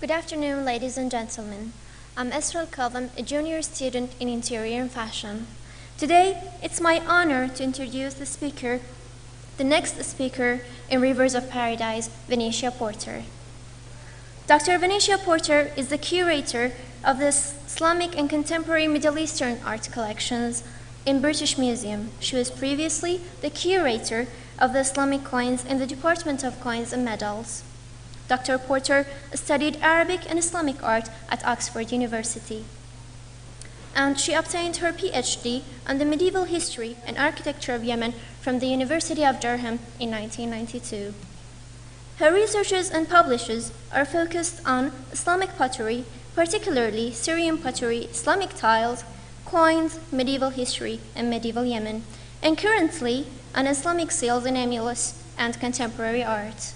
Good afternoon, ladies and gentlemen. I'm Esra Al-Kadhim, a junior student in Interior and Fashion. Today, it's my honor to introduce the next speaker in Rivers of Paradise, Venetia Porter. Dr. Venetia Porter is the curator of the Islamic and Contemporary Middle Eastern art collections in British Museum. She was previously the curator of the Islamic coins in the Department of Coins and Medals. Dr. Porter studied Arabic and Islamic art at Oxford University, and she obtained her PhD on the medieval history and architecture of Yemen from the University of Durham in 1992. Her researches and publications are focused on Islamic pottery, particularly Syrian pottery, Islamic tiles, coins, medieval history, and medieval Yemen, and currently on Islamic seals and amulets and contemporary art.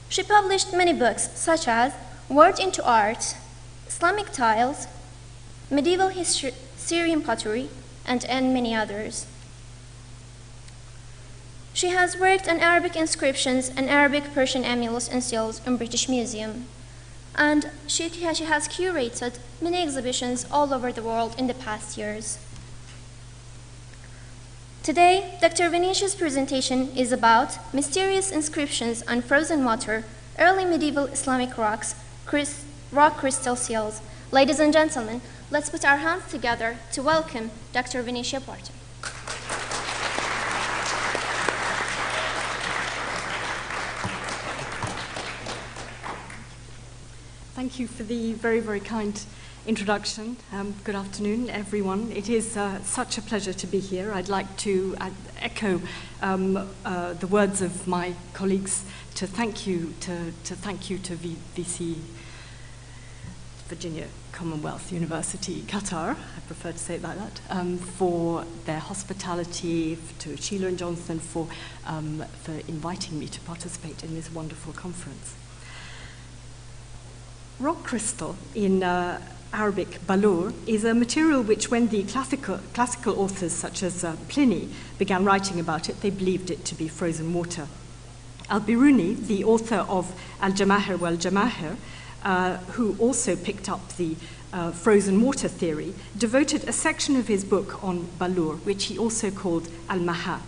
She published many books such as Word into Art, Islamic Tiles, Medieval History, Syrian Pottery, and many others. She has worked on Arabic inscriptions and Arabic Persian amulets and seals in British Museum. And she has curated many exhibitions all over the world in the past years. Today, Dr. Venetia's presentation is about mysterious inscriptions on frozen water, early medieval Islamic rocks, rock crystal seals. Ladies and gentlemen, let's put our hands together to welcome Dr. Venetia Porter. Thank you for the very, very kind introduction. Good afternoon, everyone. It is such a pleasure to be here. I'd like to echo the words of my colleagues to thank you to VC, Virginia Commonwealth University, Qatar, I prefer to say it like that, for their hospitality, to Sheila and Jonathan for inviting me to participate in this wonderful conference. Rock crystal in Arabic balur is a material which, when the classical authors such as Pliny began writing about it, they believed it to be frozen water. Al-Biruni, the author of Al-Jamahir wal-Jamahir, who also picked up the frozen water theory, devoted a section of his book on balur, which he also called al-maha.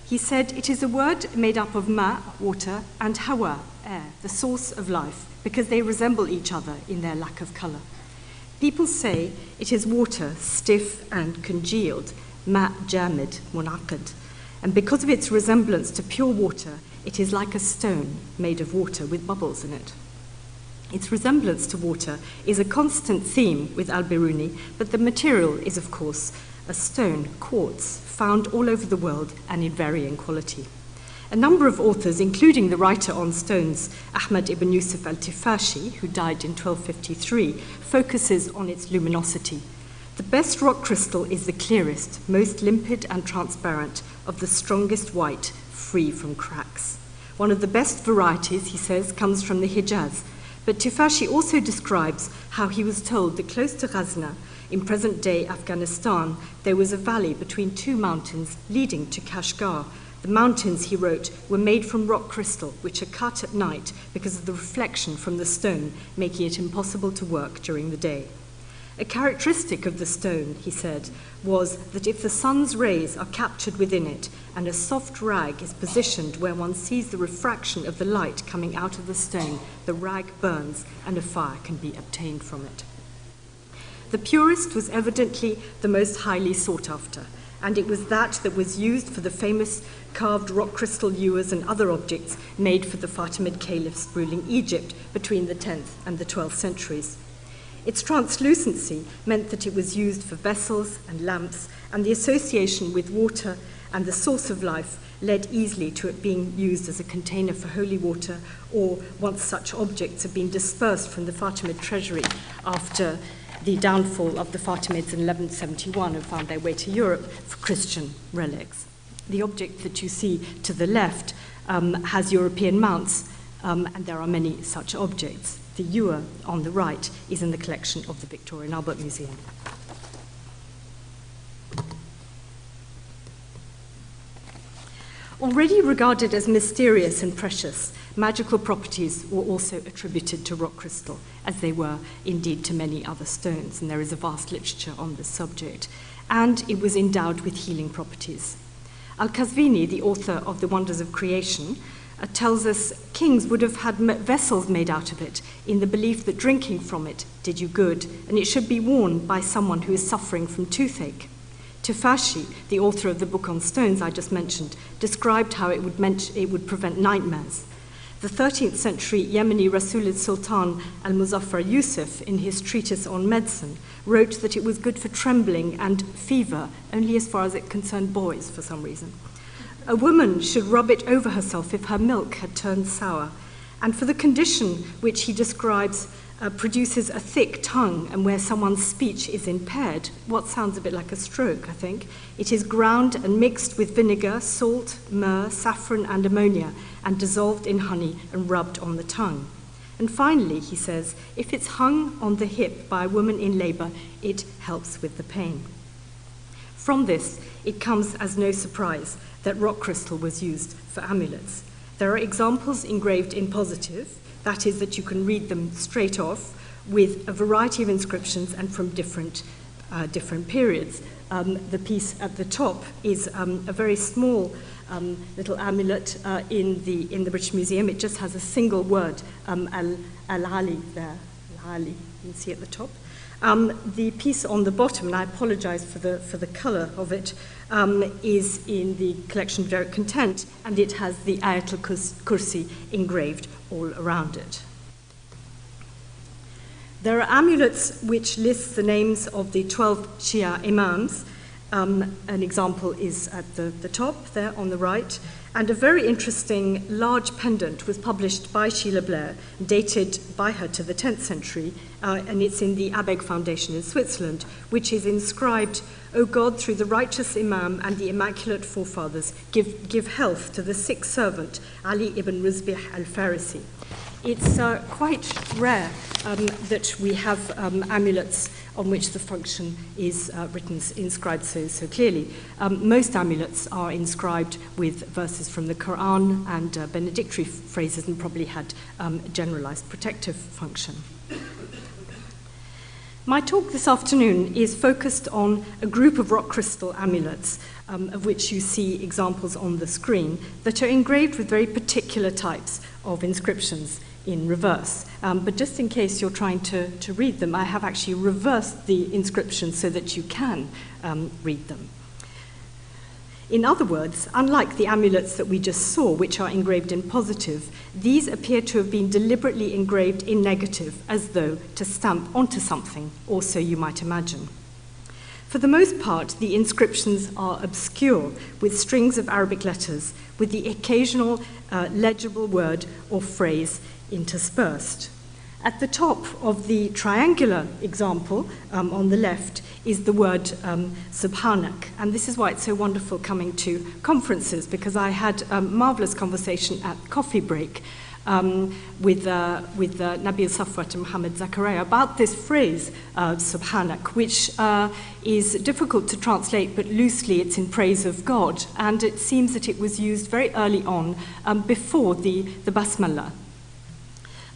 He said, "It is a word made up of ma, water, and hawa, air, the source of life, because they resemble each other in their lack of color. People say it is water, stiff and congealed, ma jamid, munaqid, and because of its resemblance to pure water, it is like a stone made of water with bubbles in it." Its resemblance to water is a constant theme with Al-Biruni, but the material is, of course, a stone, quartz, found all over the world and in varying quality. A number of authors, including the writer on stones, Ahmad ibn Yusuf al-Tifashi, who died in 1253, focuses on its luminosity. The best rock crystal is the clearest, most limpid and transparent, of the strongest white, free from cracks. One of the best varieties, he says, comes from the Hijaz. But Tifashi also describes how he was told that close to Ghazna, in present-day Afghanistan, there was a valley between two mountains leading to Kashgar. The mountains, he wrote, were made from rock crystal, which are cut at night because of the reflection from the stone, making it impossible to work during the day. A characteristic of the stone, he said, was that if the sun's rays are captured within it and a soft rag is positioned where one sees the refraction of the light coming out of the stone, the rag burns and a fire can be obtained from it. The purest was evidently the most highly sought after, and it was that was used for the famous carved rock crystal ewers and other objects made for the Fatimid caliphs ruling Egypt between the 10th and the 12th centuries. Its translucency meant that it was used for vessels and lamps, and the association with water and the source of life led easily to it being used as a container for holy water, or once such objects had been dispersed from the Fatimid treasury after the downfall of the Fatimids in 1171 and found their way to Europe for Christian relics. The object that you see to the left has European mounts, and there are many such objects. The ewer on the right is in the collection of the Victoria and Albert Museum. Already regarded as mysterious and precious, magical properties were also attributed to rock crystal, as they were indeed to many other stones, and there is a vast literature on this subject. And it was endowed with healing properties. Al-Qazvini, the author of The Wonders of Creation, tells us kings would have had vessels made out of it in the belief that drinking from it did you good, and it should be worn by someone who is suffering from toothache. Tufashi, the author of the book on stones I just mentioned, described how it would prevent nightmares. The 13th century Yemeni Rasul Sultan al-Muzaffar Yusuf, in his treatise on medicine, wrote that it was good for trembling and fever, only as far as it concerned boys for some reason. A woman should rub it over herself if her milk had turned sour. And for the condition which he describes produces a thick tongue and where someone's speech is impaired, what sounds a bit like a stroke, I think, it is ground and mixed with vinegar, salt, myrrh, saffron, and ammonia, and dissolved in honey and rubbed on the tongue. And finally, he says, if it's hung on the hip by a woman in labor, it helps with the pain. From this, it comes as no surprise that rock crystal was used for amulets. There are examples engraved in positive, that is, that you can read them straight off, with a variety of inscriptions and from different periods. The piece at the top is a very small little amulet in the British Museum. It just has a single word, al-Ali there, al-Ali, you can see at the top. The piece on the bottom, and I apologize for the color of it, is in the collection of Derek Content, and it has the Ayatul Kursi engraved all around it. There are amulets which list the names of the 12 Shia imams. An example is at the top there on the right, and a very interesting large pendant was published by Sheila Blair, dated by her to the 10th century, and it's in the Abegg Foundation in Switzerland, which is inscribed, O God, through the righteous Imam and the immaculate forefathers, give health to the sick servant, Ali ibn Rizbih al-Farisi. It's quite rare that we have amulets on which the function is inscribed so clearly. Most amulets are inscribed with verses from the Quran and benedictory phrases, and probably had generalized protective function. My talk this afternoon is focused on a group of rock crystal amulets, of which you see examples on the screen, that are engraved with very particular types of inscriptions in reverse. But just in case you're trying to read them, I have actually reversed the inscriptions so that you can read them. In other words, unlike the amulets that we just saw, which are engraved in positive, these appear to have been deliberately engraved in negative, as though to stamp onto something, or so you might imagine. For the most part, the inscriptions are obscure, with strings of Arabic letters, with the occasional legible word or phrase interspersed. At the top of the triangular example on the left is the word Subhanak, and this is why it's so wonderful coming to conferences, because I had a marvelous conversation at coffee break with Nabil Safwat and Mohammed Zakaria about this phrase, Subhanak, which is difficult to translate, but loosely it's in praise of God, and it seems that it was used very early on before the Basmala.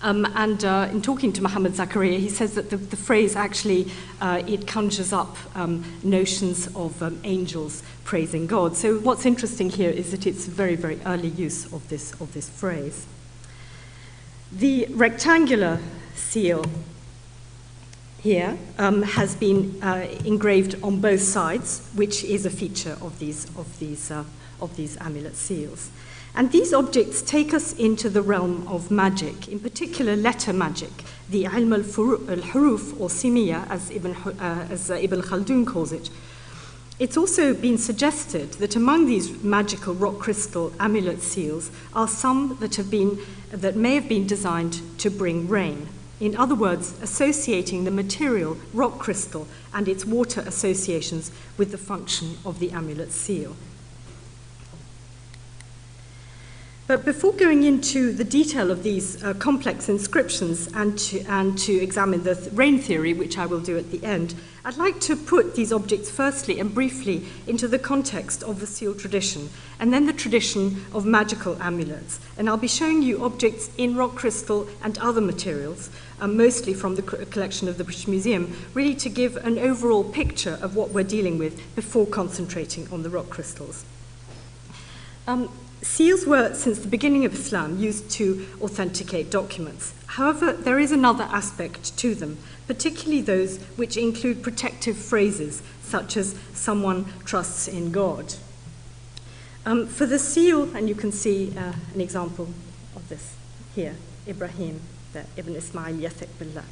In talking to Mohammed Zakaria, he says that the phrase actually, it conjures up notions of angels praising God. So what's interesting here is that it's very, very early use of this phrase. The rectangular seal here has been engraved on both sides, which is a feature of these amulet seals. And these objects take us into the realm of magic, in particular letter magic, the ilm al-huruf or simiya, as Ibn Khaldun calls it. It's also been suggested that among these magical rock crystal amulet seals are some that may have been designed to bring rain. In other words, associating the material rock crystal and its water associations with the function of the amulet seal. But before going into the detail of these complex inscriptions and to examine the rain theory, which I will do at the end, I'd like to put these objects firstly and briefly into the context of the seal tradition, and then the tradition of magical amulets. And I'll be showing you objects in rock crystal and other materials, mostly from the collection of the British Museum, really to give an overall picture of what we're dealing with before concentrating on the rock crystals. Seals were, since the beginning of Islam, used to authenticate documents. However, there is another aspect to them, particularly those which include protective phrases, such as "someone trusts in God." For the seal, and you can see an example of this here, Ibrahim, the Ibn Ismail Yathik Billah.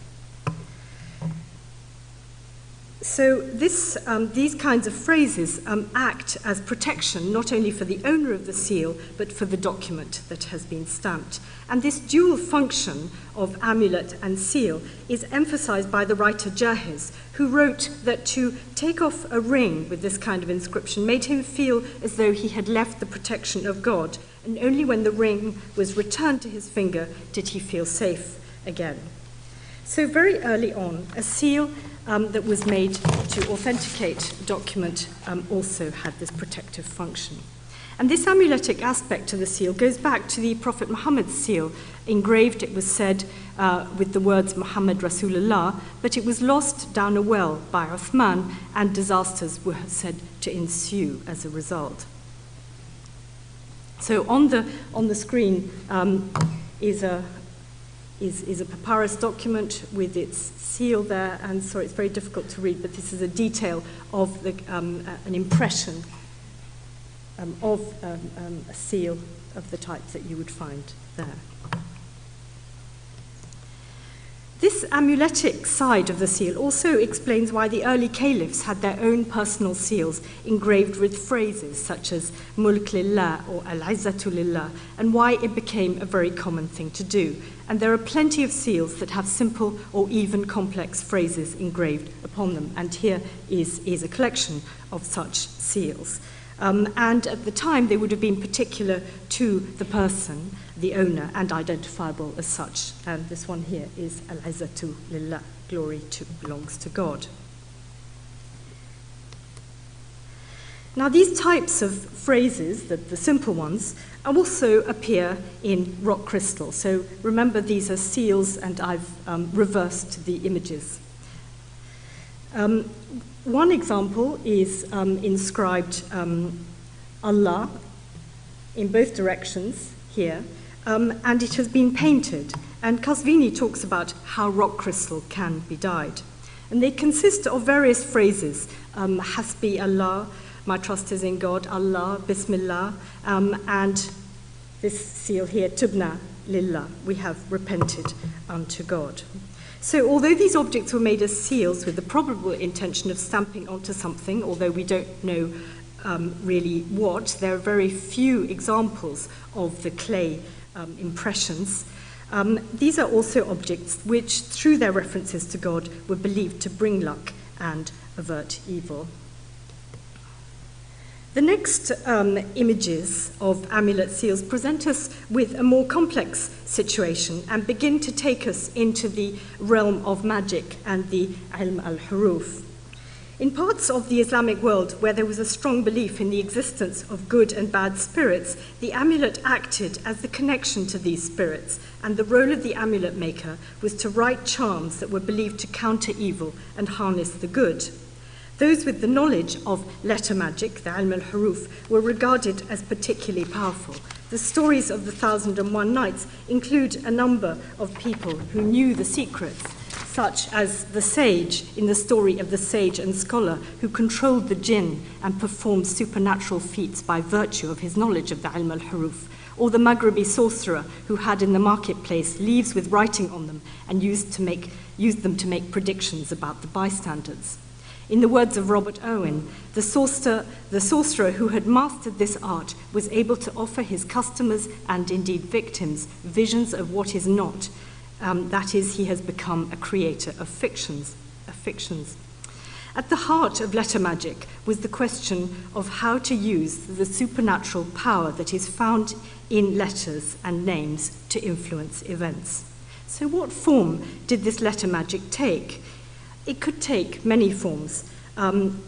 So these kinds of phrases act as protection not only for the owner of the seal, but for the document that has been stamped. And this dual function of amulet and seal is emphasized by the writer Jahiz, who wrote that to take off a ring with this kind of inscription made him feel as though he had left the protection of God, and only when the ring was returned to his finger did he feel safe again. So very early on, a seal that was made to authenticate a document also had this protective function. And this amuletic aspect to the seal goes back to the Prophet Muhammad's seal, engraved, it was said, with the words Muhammad Rasulullah, but it was lost down a well by Uthman, and disasters were said to ensue as a result. So on the screen is a papyrus document with its seal there, and sorry, it's very difficult to read, but this is a detail of an impression of a seal of the type that you would find there. This amuletic side of the seal also explains why the early caliphs had their own personal seals engraved with phrases such as Mulk Lillah or Al-Izzatu Lillah, and why it became a very common thing to do. And there are plenty of seals that have simple or even complex phrases engraved upon them, and here is a collection of such seals. And at the time, they would have been particular to the person, the owner, and identifiable as such. And this one here is Al-Izzatu Lillah, glory belongs to God. Now, these types of phrases, the simple ones, also appear in rock crystal. So remember, these are seals, and I've reversed the images. One example is inscribed Allah in both directions here, and it has been painted. And Qazvini talks about how rock crystal can be dyed. And they consist of various phrases, Hasbi Allah, my trust is in God, Allah, Bismillah, and this seal here, Tubna Lillah, we have repented unto God. So although these objects were made as seals with the probable intention of stamping onto something, although we don't know really what, there are very few examples of the clay impressions. These are also objects which, through their references to God, were believed to bring luck and avert evil. The next images of amulet seals present us with a more complex situation and begin to take us into the realm of magic and the ilm al-huruf. In parts of the Islamic world where there was a strong belief in the existence of good and bad spirits, the amulet acted as the connection to these spirits, and the role of the amulet maker was to write charms that were believed to counter evil and harness the good. Those with the knowledge of letter magic, the ilm al-huruf, were regarded as particularly powerful. The stories of the 1001 Nights include a number of people who knew the secrets, such as the sage in the story of the sage and scholar who controlled the jinn and performed supernatural feats by virtue of his knowledge of the ilm al-huruf, or the Maghribi sorcerer who had in the marketplace leaves with writing on them and used them to make predictions about the bystanders. In the words of Robert Owen, the sorcerer who had mastered this art was able to offer his customers and indeed victims visions of what is not. That is, he has become a creator of fictions. At the heart of letter magic was the question of how to use the supernatural power that is found in letters and names to influence events. So what form did this letter magic take? It could take many forms.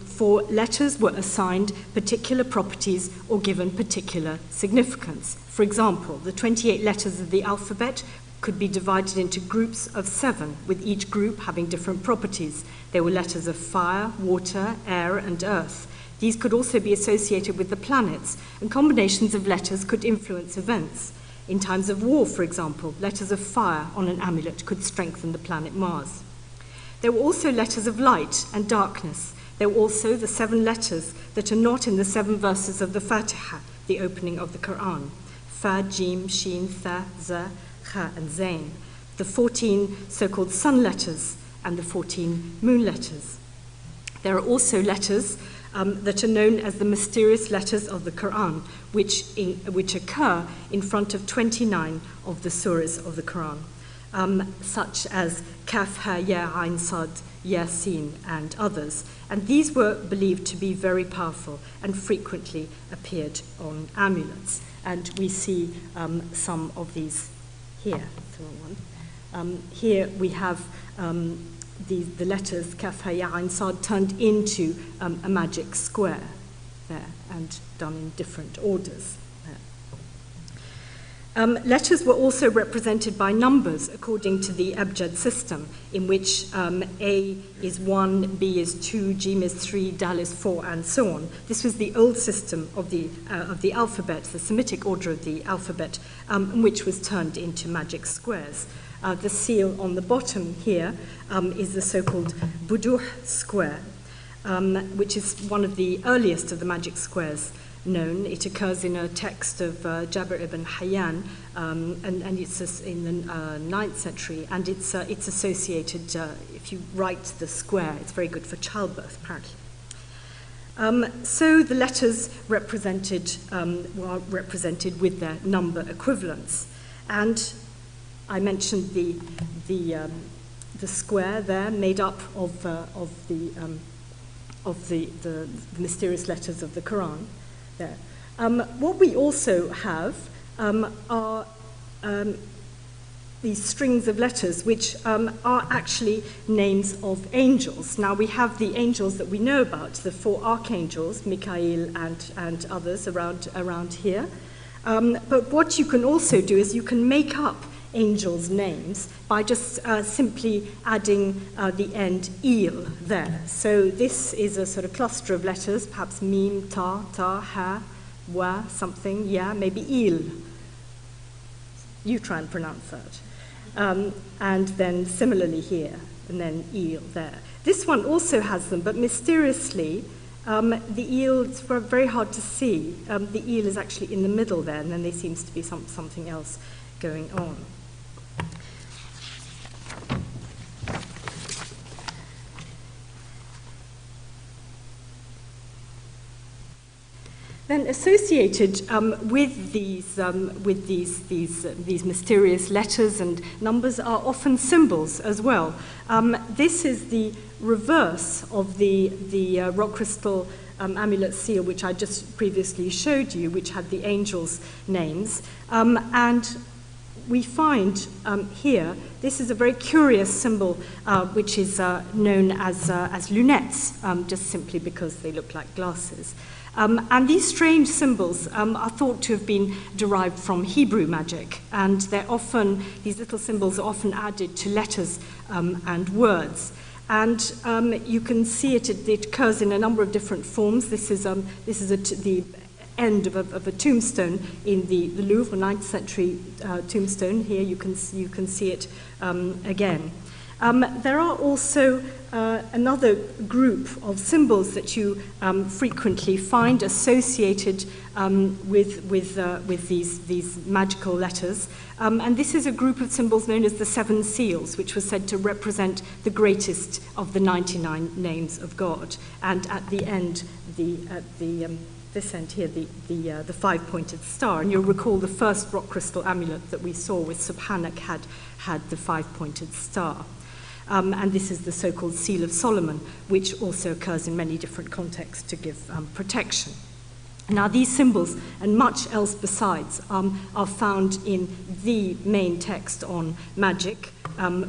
For letters were assigned particular properties or given particular significance. For example, the 28 letters of the alphabet could be divided into groups of 7, with each group having different properties. There were letters of fire, water, air, and earth. These could also be associated with the planets, and combinations of letters could influence events. In times of war, for example, letters of fire on an amulet could strengthen the planet Mars. There were also letters of light and darkness. There were also the 7 letters that are not in the 7 verses of the Fatiha, the opening of the Quran. Fa, Jim, Shin, Tha, Za, Kha, and Zain. The 14 so-called sun letters and the 14 moon letters. There are also letters that are known as the mysterious letters of the Quran, which occur in front of 29 of the surahs of the Quran, such as Kaf, Ha, Ya, Ain, Sad, Yasin, and others. And these were believed to be very powerful and frequently appeared on amulets. And we see some of these here. Here we have the letters Kaf, Ha, Ya, Ain, Sad turned into a magic square there and done in different orders. Letters were also represented by numbers according to the Abjad system, in which A is 1, B is 2, Jim is 3, Dal is 4, and so on. This was the old system of the alphabet, the Semitic order of the alphabet, which was turned into magic squares. The seal on the bottom here is the so-called Buduh square, which is one of the earliest of the magic squares known. It occurs in a text of Jabir ibn Hayyan, and it's in the 9th century, and it's associated, if you write the square, it's very good for childbirth, apparently. So the letters were represented with their number equivalents. And I mentioned the square there, made up of the mysterious letters of the Quran. There. What we also have are these strings of letters, which are actually names of angels. Now, we have the angels that we know about, the 4 archangels, Michael and others around here. But what you can also do is you can make up angels' names by just simply adding the end il there. So this is a sort of cluster of letters, perhaps mim, ta, ha, wa, something, yeah, maybe il. You try and pronounce that. And then similarly here, and then il there. This one also has them, but mysteriously, the il, it's very hard to see. The il is actually in the middle there, and then there seems to be something else going on. Then associated with these mysterious letters and numbers are often symbols as well. This is the reverse of the rock crystal amulet seal, which I just previously showed you, which had the angels' names. And we find here, this is a very curious symbol, which is known as lunettes, just simply because they look like glasses. And these strange symbols are thought to have been derived from Hebrew magic, and these little symbols are often added to letters and words. And you can see it occurs in a number of different forms. This is the end of a tombstone in the Louvre, a 9th century tombstone. Here you can see it again. There are also another group of symbols that you frequently find associated with these magical letters. And this is a group of symbols known as the 7 seals, which was said to represent the greatest of the 99 names of God. And at the end, this end here, the 5-pointed star. And you'll recall the first rock crystal amulet that we saw with Subhanak had the 5-pointed star. And this is the so-called Seal of Solomon, which also occurs in many different contexts to give protection. Now, these symbols and much else besides are found in the main text on magic,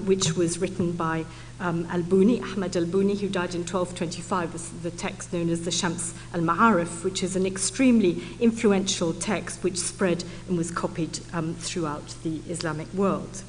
which was written by Al-Buni, Ahmad Al-Buni, who died in 1225, the text known as the Shams al-Ma'arif, which is an extremely influential text which spread and was copied throughout the Islamic world.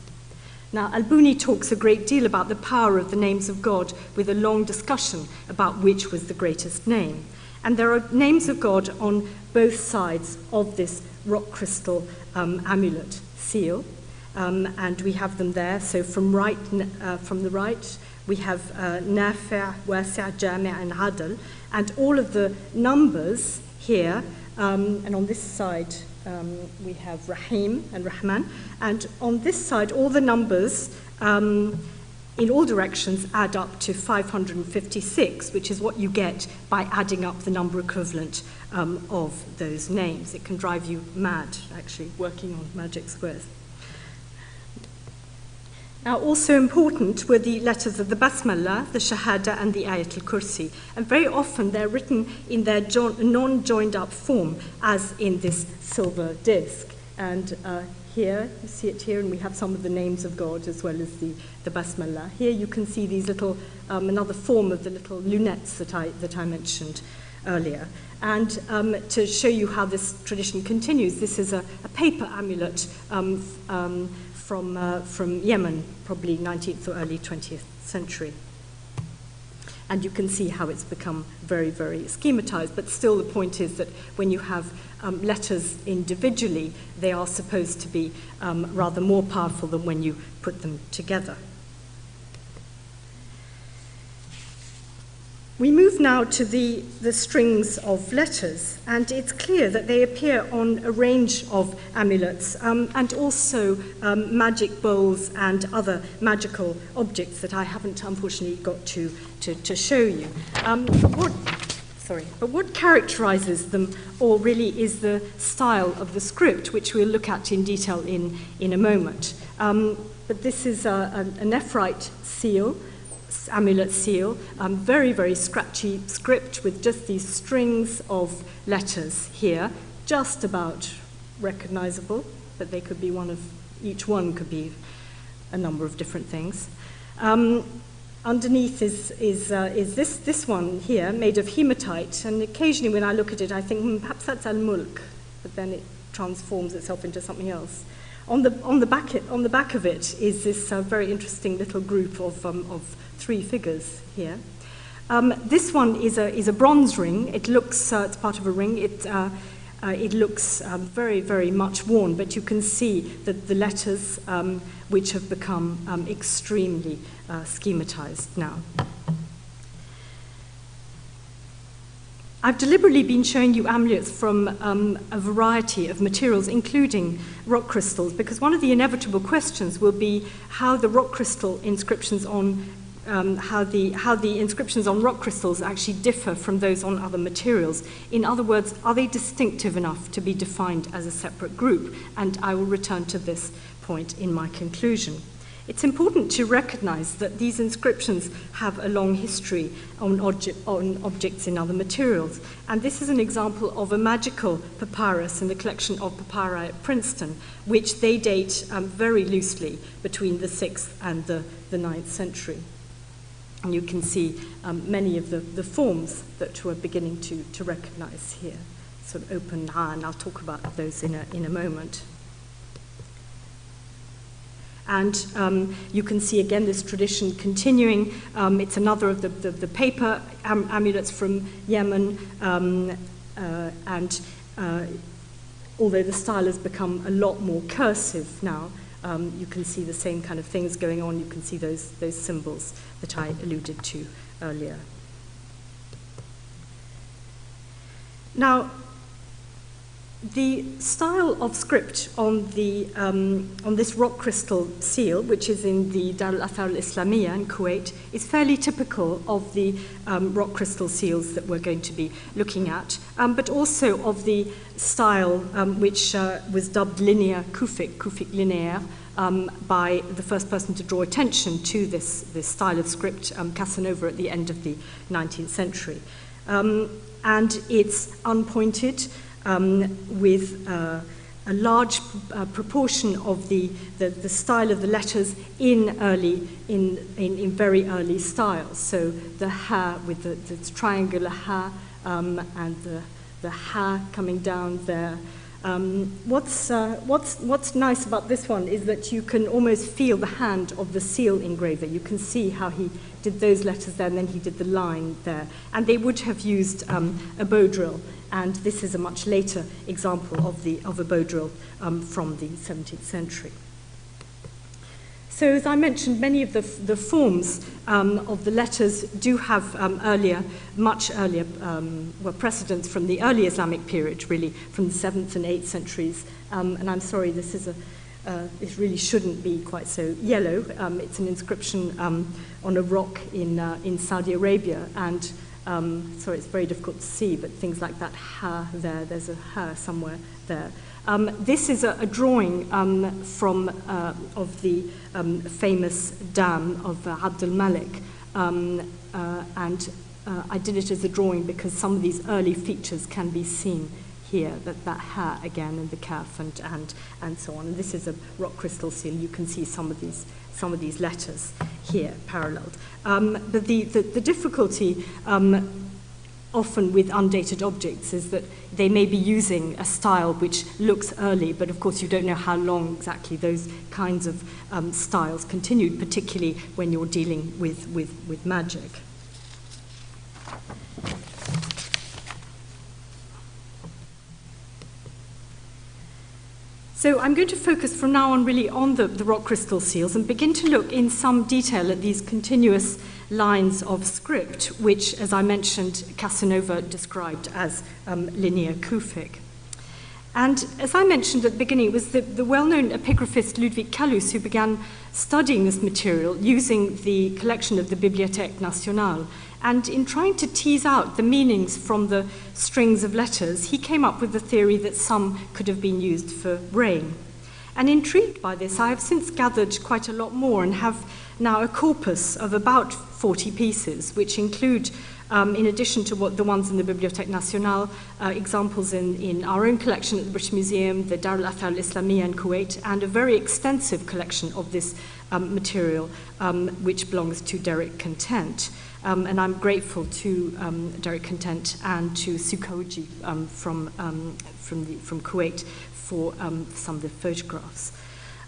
Now, Al-Buni talks a great deal about the power of the names of God, with a long discussion about which was the greatest name. And there are names of God on both sides of this rock crystal amulet seal. And we have them there. So from the right, we have Nafi', Wasi', Jami' and Adl. And all of the numbers here, and on this side, we have Rahim and Rahman. And on this side, all the numbers in all directions add up to 556, which is what you get by adding up the number equivalent of those names. It can drive you mad, actually, working on magic squares. Now, also important were the letters of the Basmala, the Shahada, and the Ayat al-Kursi. And very often they're written in their non-joined up form, as in this silver disc. And here, you see it here, and we have some of the names of God as well as the Basmala. Here you can see these little, another form of the little lunettes that I mentioned earlier. And to show you how this tradition continues, this is a paper amulet from Yemen, probably 19th or early 20th century. And you can see how it's become very, very schematized. But still, the point is that when you have letters individually, they are supposed to be rather more powerful than when you put them together. We move now to the strings of letters, and it's clear that they appear on a range of amulets and also magic bowls and other magical objects that I haven't unfortunately got to show you. But what characterizes them all really is the style of the script, which we'll look at in detail in a moment. But this is a nephrite seal, amulet seal, very, very scratchy script with just these strings of letters here, just about recognizable, but they could be each one could be a number of different things. Underneath is this one here, made of hematite, and occasionally when I look at it, I think, perhaps that's Al-Mulk, but then it transforms itself into something else. On the back of it is this very interesting little group of three figures here. This one is a bronze ring. It looks it's part of a ring. It looks very, very much worn, but you can see that the letters which have become extremely schematized now. I've deliberately been showing you amulets from a variety of materials, including rock crystals, because one of the inevitable questions will be how the rock crystal inscriptions on how the inscriptions on rock crystals actually differ from those on other materials. In other words, are they distinctive enough to be defined as a separate group? And I will return to this point in my conclusion. It's important to recognize that these inscriptions have a long history on objects in other materials. And this is an example of a magical papyrus in the collection of papyri at Princeton, which they date very loosely between the 6th and the 9th century. And you can see many of the forms that we're beginning to recognize here, sort of open, and I'll talk about those in a moment. And you can see again this tradition continuing. It's another of the paper amulets from Yemen, and although the style has become a lot more cursive now, you can see the same kind of things going on. You can see those symbols that I alluded to earlier. The style of script on this rock crystal seal, which is in the Dar al-Athar al-Islamiyya in Kuwait, is fairly typical of the rock crystal seals that we're going to be looking at, but also of the style which was dubbed linear Kufic linéaire, by the first person to draw attention to this style of script, Casanova, at the end of the 19th century. And it's unpointed, with a large proportion of the style of the letters in very early styles. So the ha with the triangular ha, and the ha coming down there. What's nice about this one is that you can almost feel the hand of the seal engraver. You can see how he did those letters there, and then he did the line there. And they would have used a bow drill, and this is a much later example of a bow drill from the 17th century. So, as I mentioned, many of the forms of the letters do have much earlier precedents from the early Islamic period, really, from the 7th and 8th centuries. And I'm sorry, this really shouldn't be quite so yellow. It's an inscription on a rock in Saudi Arabia, and sorry, it's very difficult to see, but things like that ha there's a ha somewhere there. This is a drawing of the famous dam of Abd al-Malik, and I did it as a drawing because some of these early features can be seen here, that ha again, and the kaf and so on. And this is a rock crystal seal. You can see some of these letters here paralleled. But the difficulty often with undated objects is that they may be using a style which looks early, but of course you don't know how long exactly those kinds of styles continued, particularly when you're dealing with magic. So I'm going to focus from now on really on the rock crystal seals and begin to look in some detail at these continuous lines of script, which, as I mentioned, Casanova described as linear Kufic. And as I mentioned at the beginning, it was the well-known epigraphist Ludwig Callus who began studying this material using the collection of the Bibliothèque Nationale. And in trying to tease out the meanings from the strings of letters, he came up with the theory that some could have been used for rain. And intrigued by this, I have since gathered quite a lot more and have now a corpus of about 40 pieces, which include, in addition to the ones in the Bibliothèque Nationale, examples in our own collection at the British Museum, the Dar al-Athar al-Islamiyya in Kuwait, and a very extensive collection of this material, which belongs to Derek Content. And I'm grateful to Derek Content and to Sukaoji from Kuwait for some of the photographs.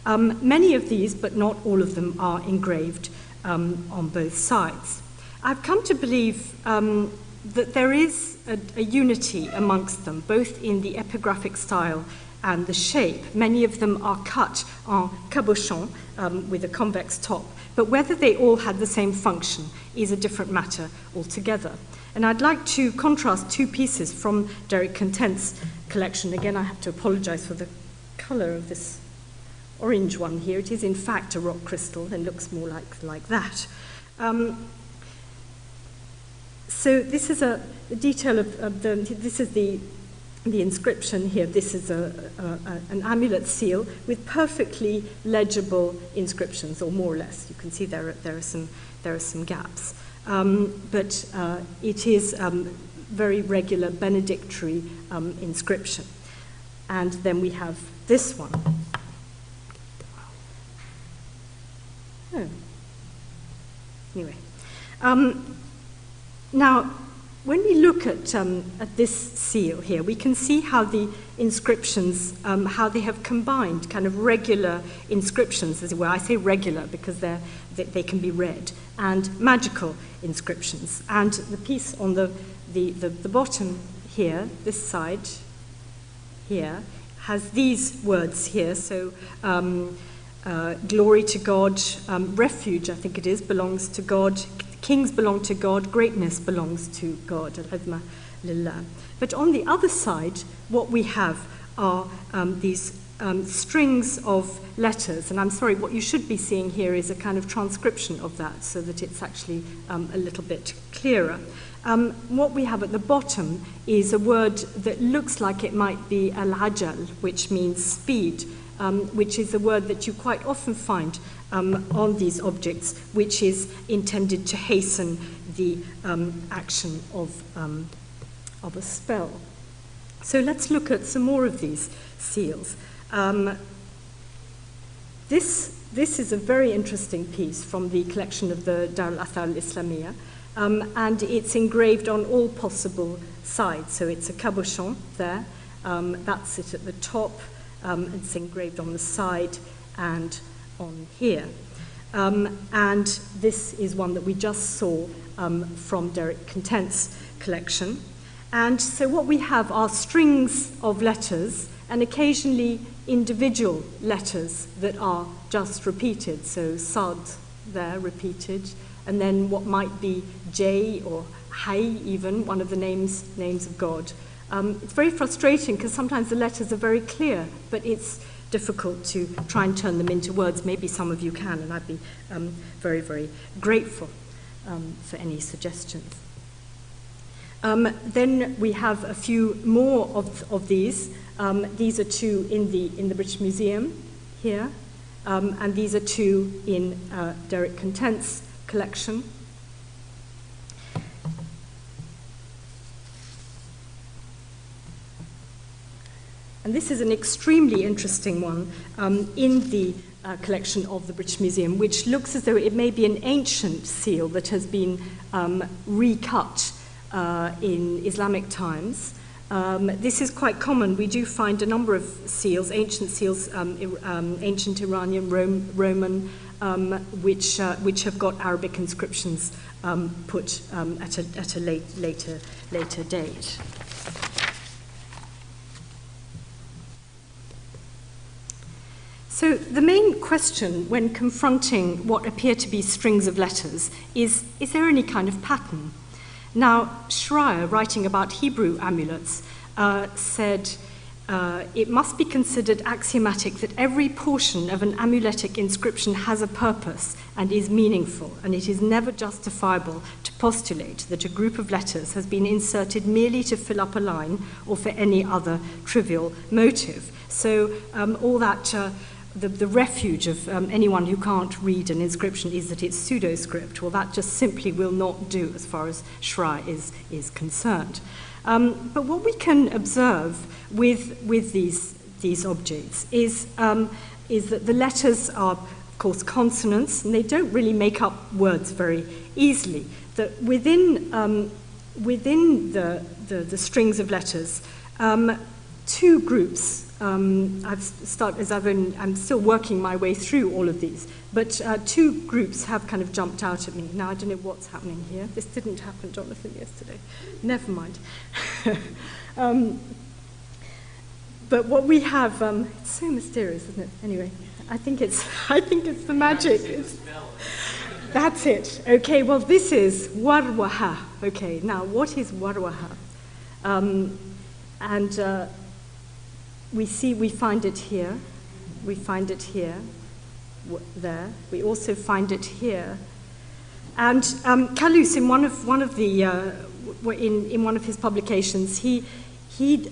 Many of these, but not all of them, are engraved on both sides. I've come to believe that there is a unity amongst them, both in the epigraphic style and the shape. Many of them are cut en cabochon with a convex top, but whether they all had the same function is a different matter altogether. And I'd like to contrast two pieces from Derek Content's collection. Again, I have to apologize for the color of this orange one here. It is in fact a rock crystal and looks more like that. So this is a detail of this is the inscription here. This is an amulet seal with perfectly legible inscriptions, or more or less. You can see there are some gaps, but it is very regular benedictory inscription. And then we have this one. Oh. Anyway, now when we look at this seal here, we can see how the inscriptions, how they have combined kind of regular inscriptions, as it were. I say regular because they can be read, and magical inscriptions. And the piece on the bottom here, this side here, has these words here. So glory to God, refuge, I think it is, belongs to God. Kings belong to God, greatness belongs to God. Al-Azma lillah. But on the other side, what we have are these strings of letters. And I'm sorry, what you should be seeing here is a kind of transcription of that so that it's actually a little bit clearer. What we have at the bottom is a word that looks like it might be al-ajal, which means speed, which is a word that you quite often find on these objects, which is intended to hasten the action of a spell. So let's look at some more of these seals. This is a very interesting piece from the collection of the Dar al-Athar al-Islamiyya, and it's engraved on all possible sides. So it's a cabochon there, that's it at the top, it's engraved on the side and on here. And this is one that we just saw from Derek Content's collection. And so what we have are strings of letters and occasionally individual letters that are just repeated. So Sad there repeated, and then what might be J or Hay even, one of the names of God. It's very frustrating because sometimes the letters are very clear, but it's difficult to try and turn them into words. Maybe some of you can, and I'd be very, very grateful for any suggestions. Then we have a few more of these. These are two in the British Museum here, and these are two in Derek Content's collection. And this is an extremely interesting one in the collection of the British Museum, which looks as though it may be an ancient seal that has been recut in Islamic times. This is quite common. We do find a number of seals, ancient Iranian, Roman, which have got Arabic inscriptions put at a later date. So the main question when confronting what appear to be strings of letters is there any kind of pattern? Now, Schreier, writing about Hebrew amulets, said, it must be considered axiomatic that every portion of an amuletic inscription has a purpose and is meaningful, and it is never justifiable to postulate that a group of letters has been inserted merely to fill up a line or for any other trivial motive. So all that the refuge of anyone who can't read an inscription is that it's pseudo-script. Well, that just simply will not do as far as Schreier is concerned. But what we can observe with these objects is that the letters are, of course, consonants, and they don't really make up words very easily. That within the strings of letters, two groups. I'm still working my way through all of these, but two groups have kind of jumped out at me. Now, I don't know what's happening here. This didn't happen, Jonathan, yesterday. Never mind. But what we have, it's so mysterious, isn't it? Anyway, I think it's the magic. That's it. Okay, well, this is warwaha. Okay, now, what is warwaha? We find it here, there. We also find it here, and Kalous, in one of his publications, he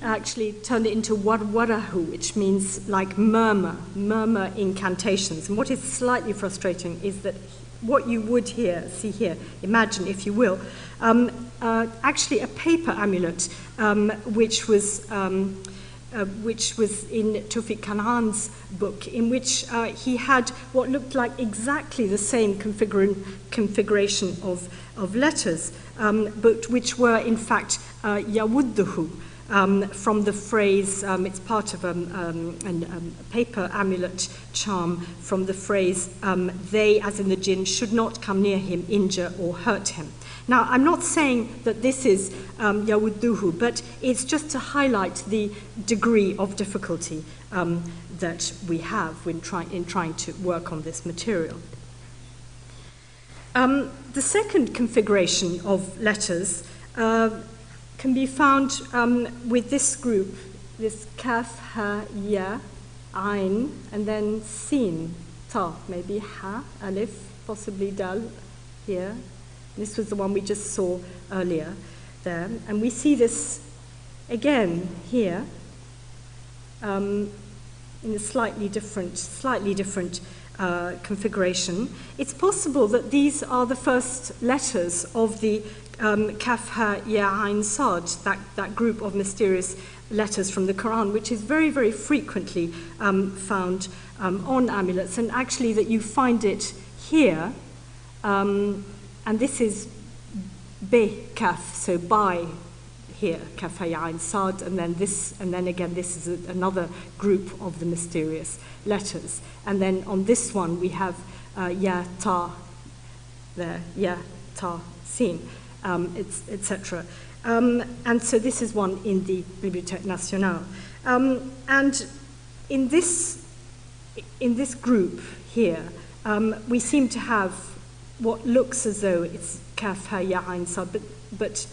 actually turned it into warwarahu, which means like murmur incantations. And what is slightly frustrating is that what you would see here, imagine if you will, actually a paper amulet, which was in Tawfiq Kanan's book, in which he had what looked like exactly the same configuration of letters, but which were in fact yawudduhu, from the phrase, it's part of a paper amulet charm, from the phrase, they, as in the jinn, should not come near him, injure or hurt him. Now, I'm not saying that this is yawudduhu, but it's just to highlight the degree of difficulty that we have in trying to work on this material. The second configuration of letters can be found with this group this kaf, ha, ya, ain, and then sin, ta, maybe ha, alif, possibly dal here. This was the one we just saw earlier there. And we see this again here in a slightly different configuration. It's possible that these are the first letters of the Kaf, Ha, Ya, Ain, Sad, that group of mysterious letters from the Quran, which is very, very frequently found on amulets, and actually that you find it here, and this is Be Kaf, so by here, Kaf, Ha, Ya, Ain, Sad, and then this, and then again this is another group of the mysterious letters. And then on this one we have Ya, Ta, there, Ya, Ta, Sin, etc. And so this is one in the Bibliothèque Nationale. And in this group here, we seem to have what looks as though it's Kaf, Ha, Ya, Ain, Sad, but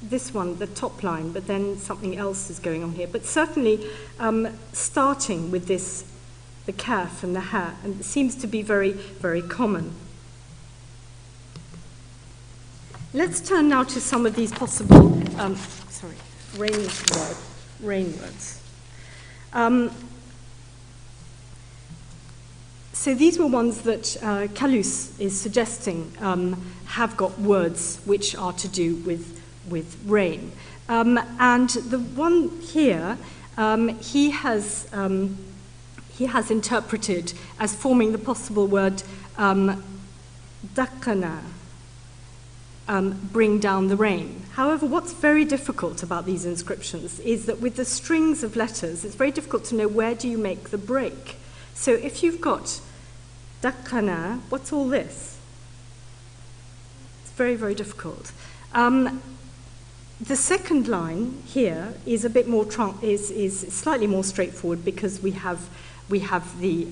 this one, the top line, but then something else is going on here. But certainly starting with this, the Kaf and the Ha, and it seems to be very, very common. Let's turn now to some of these possible, rain words. So these were ones that Callus is suggesting have got words which are to do with rain. And the one here, he has interpreted as forming the possible word dakana, bring down the rain. However, what's very difficult about these inscriptions is that with the strings of letters, it's very difficult to know where do you make the break. So if you've got dakana, what's all this? It's very, very difficult. The second line here is a bit more is slightly more straightforward because we have the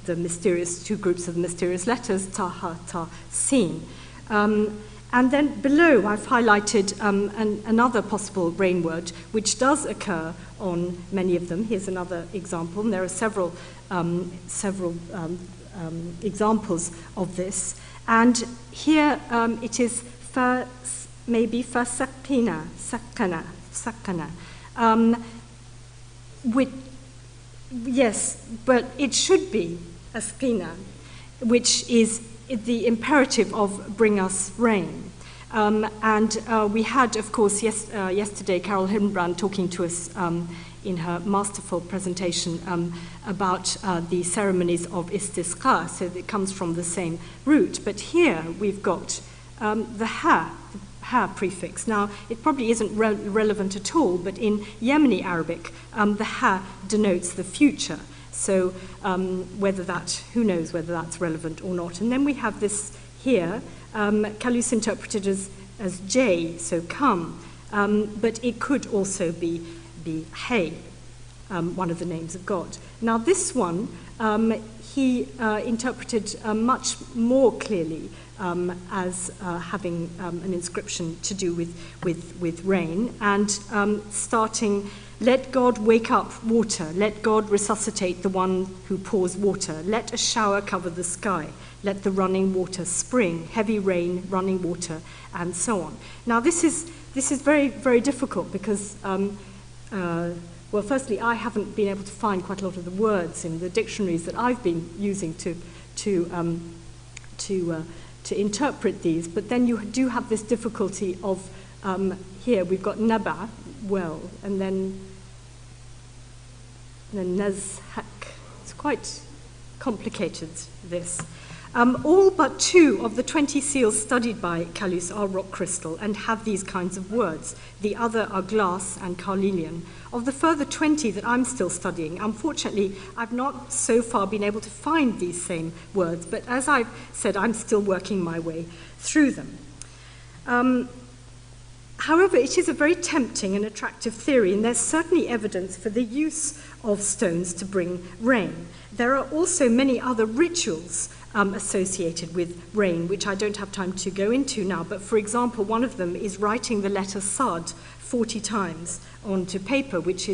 mysterious two groups of the mysterious letters ta, ha, ta, sin. And then below I've highlighted another possible rain word which does occur on many of them. Here's another example, and there are several examples of this. And here it is maybe sakana, yes, but it should be askina, which is the imperative of bring us rain. And we had, of course, yesterday Carol Hildenbrand talking to us in her masterful presentation about the ceremonies of istisqa, so it comes from the same root. But here we've got the ha prefix. Now, it probably isn't relevant at all, but in Yemeni Arabic, the ha denotes the future. So who knows whether that's relevant or not. And then we have this here, Callus interpreted as J, so come, but it could also be Hey, one of the names of God. Now this one, he interpreted much more clearly as having an inscription to do with rain, and starting, let God wake up water, let God resuscitate the one who pours water, let a shower cover the sky, let the running water spring, heavy rain, running water, and so on. Now this is very, very difficult because well, firstly, I haven't been able to find quite a lot of the words in the dictionaries that I've been using to interpret these. But then you do have this difficulty of here we've got naba, well, and then nazhak. It's quite complicated, this. All but 2 of the 20 seals studied by Callus are rock crystal and have these kinds of words. The other are glass and carnelian. Of the further 20 that I'm still studying, unfortunately, I've not so far been able to find these same words, but as I've said, I'm still working my way through them. However, it is a very tempting and attractive theory, and there's certainly evidence for the use of stones to bring rain. There are also many other rituals associated with rain, which I don't have time to go into now, but for example, one of them is writing the letter Sad 40 times onto paper, which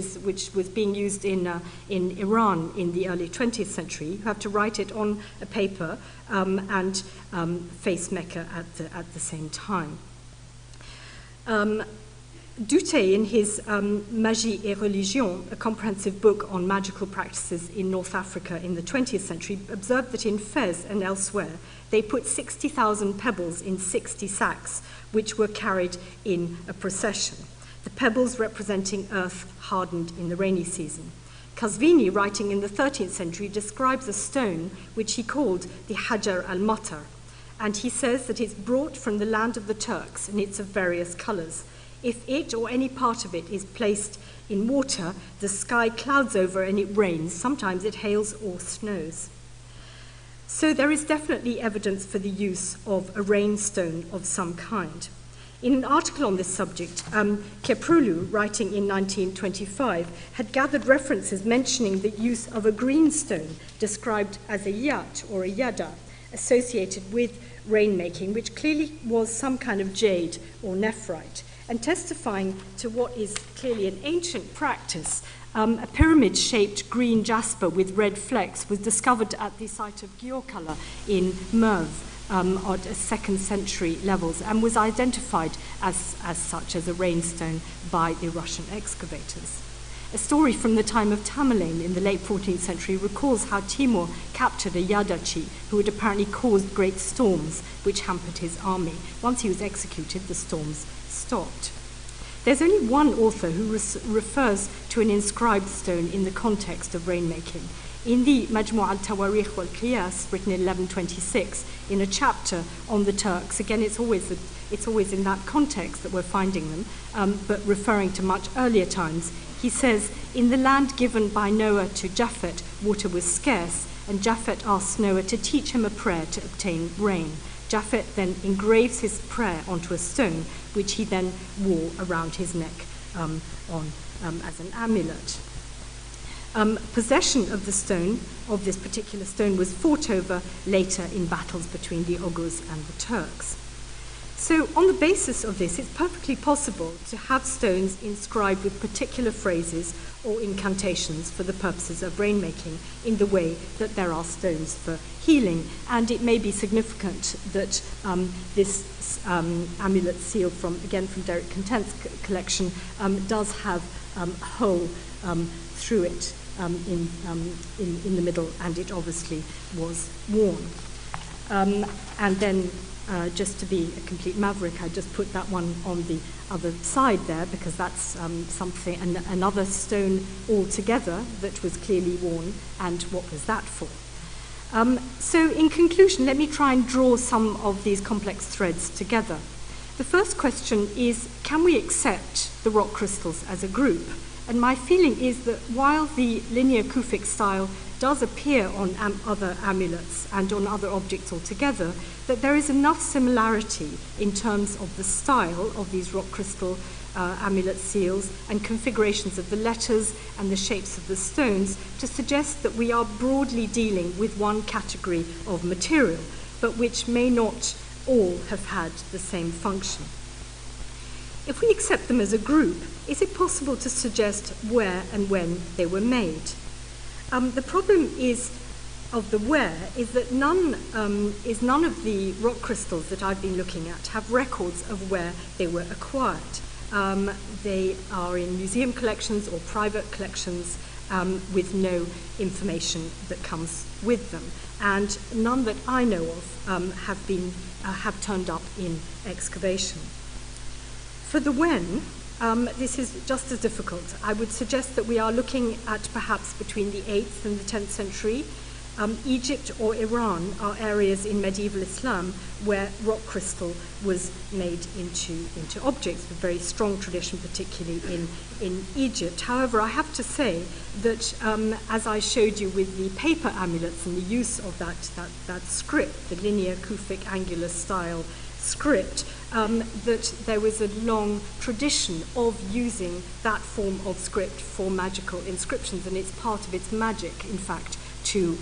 was being used in Iran in the early 20th century. You have to write it on a paper and face Mecca at the same time. Doutet, in his Magie et Religion, a comprehensive book on magical practices in North Africa in the 20th century, observed that in Fez and elsewhere, they put 60,000 pebbles in 60 sacks, which were carried in a procession, the pebbles representing earth hardened in the rainy season. Qazvini, writing in the 13th century, describes a stone which he called the Hajar al-Matar, and he says that it's brought from the land of the Turks, and it's of various colors. If it or any part of it is placed in water, the sky clouds over and it rains. Sometimes it hails or snows. So there is definitely evidence for the use of a rainstone of some kind. In an article on this subject, Keprulu, writing in 1925, had gathered references mentioning the use of a green stone described as a yat or a yada, associated with rainmaking, which clearly was some kind of jade or nephrite. And testifying to what is clearly an ancient practice, a pyramid-shaped green jasper with red flecks was discovered at the site of Giorkala in Merv at 2nd century levels and was identified as such as a rainstone by the Russian excavators. A story from the time of Tamerlane in the late 14th century recalls how Timur captured a Yadachi who had apparently caused great storms which hampered his army. Once he was executed, the storms stopped. There's only one author who refers to an inscribed stone in the context of rainmaking. In the Majmu' al-Tawarikh wal-Qiyas, written in 1126, in a chapter on the Turks, again it's always in that context that we're finding them, but referring to much earlier times, he says, in the land given by Noah to Japhet, water was scarce, and Japhet asked Noah to teach him a prayer to obtain rain. Japhet then engraves his prayer onto a stone, which he then wore around his neck as an amulet. Possession of the stone, of this particular stone, was fought over later in battles between the Oghuz and the Turks. So on the basis of this, it's perfectly possible to have stones inscribed with particular phrases or incantations for the purposes of rainmaking in the way that there are stones for healing. And it may be significant that this amulet seal from Derek Content's collection does have a hole through it in the middle, and it obviously was worn. And then just to be a complete maverick, I just put that one on the other side there because that's another stone altogether that was clearly worn, and what was that for? So in conclusion, let me try and draw some of these complex threads together. The first question is, can we accept the rock crystals as a group? And my feeling is that while the linear Kufic style does appear on other amulets and on other objects altogether, that there is enough similarity in terms of the style of these rock crystal amulet seals and configurations of the letters and the shapes of the stones to suggest that we are broadly dealing with one category of material, but which may not all have had the same function. If we accept them as a group, is it possible to suggest where and when they were made? The problem of the where is that none of the rock crystals that I've been looking at have records of where they were acquired. They are in museum collections or private collections with no information that comes with them, and none that I know of have turned up in excavation. For the when, this is just as difficult. I would suggest that we are looking at perhaps between the 8th and the 10th century. Egypt or Iran are areas in medieval Islam where rock crystal was made into objects, a very strong tradition, particularly in Egypt. However, I have to say that as I showed you with the paper amulets and the use of that script, the linear Kufic angular style script, that there was a long tradition of using that form of script for magical inscriptions, and it's part of its magic, in fact, to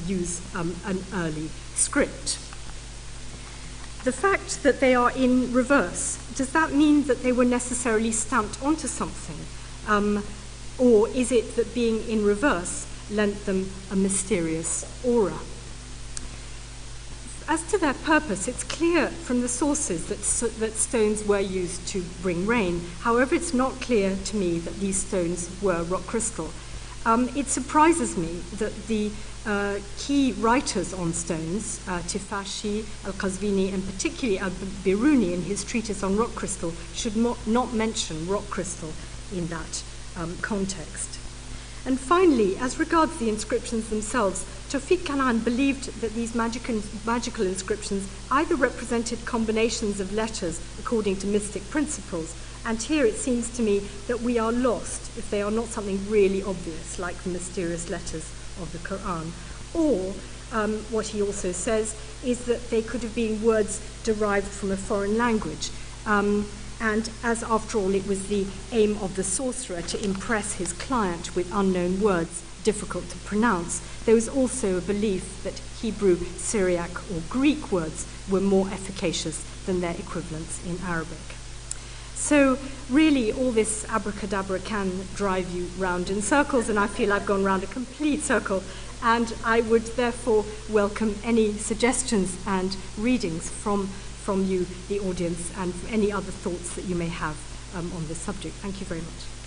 use an early script. The fact that they are in reverse, does that mean that they were necessarily stamped onto something? Or is it that being in reverse lent them a mysterious aura? As to their purpose, it's clear from the sources that stones were used to bring rain. However, it's not clear to me that these stones were rock crystal. It surprises me that the key writers on stones, Tifashi, Al-Qazvini, and particularly Al-Biruni in his treatise on rock crystal, should not mention rock crystal in that context. And finally, as regards the inscriptions themselves, Tawfiq Kanaan believed that these magical inscriptions either represented combinations of letters according to mystic principles, and here it seems to me that we are lost if they are not something really obvious, like the mysterious letters of the Quran. Or, what he also says, is that they could have been words derived from a foreign language. And as, after all, it was the aim of the sorcerer to impress his client with unknown words difficult to pronounce, there was also a belief that Hebrew, Syriac, or Greek words were more efficacious than their equivalents in Arabic. So really, all this abracadabra can drive you round in circles, and I feel I've gone round a complete circle, and I would therefore welcome any suggestions and readings from you, the audience, and any other thoughts that you may have on this subject. Thank you very much.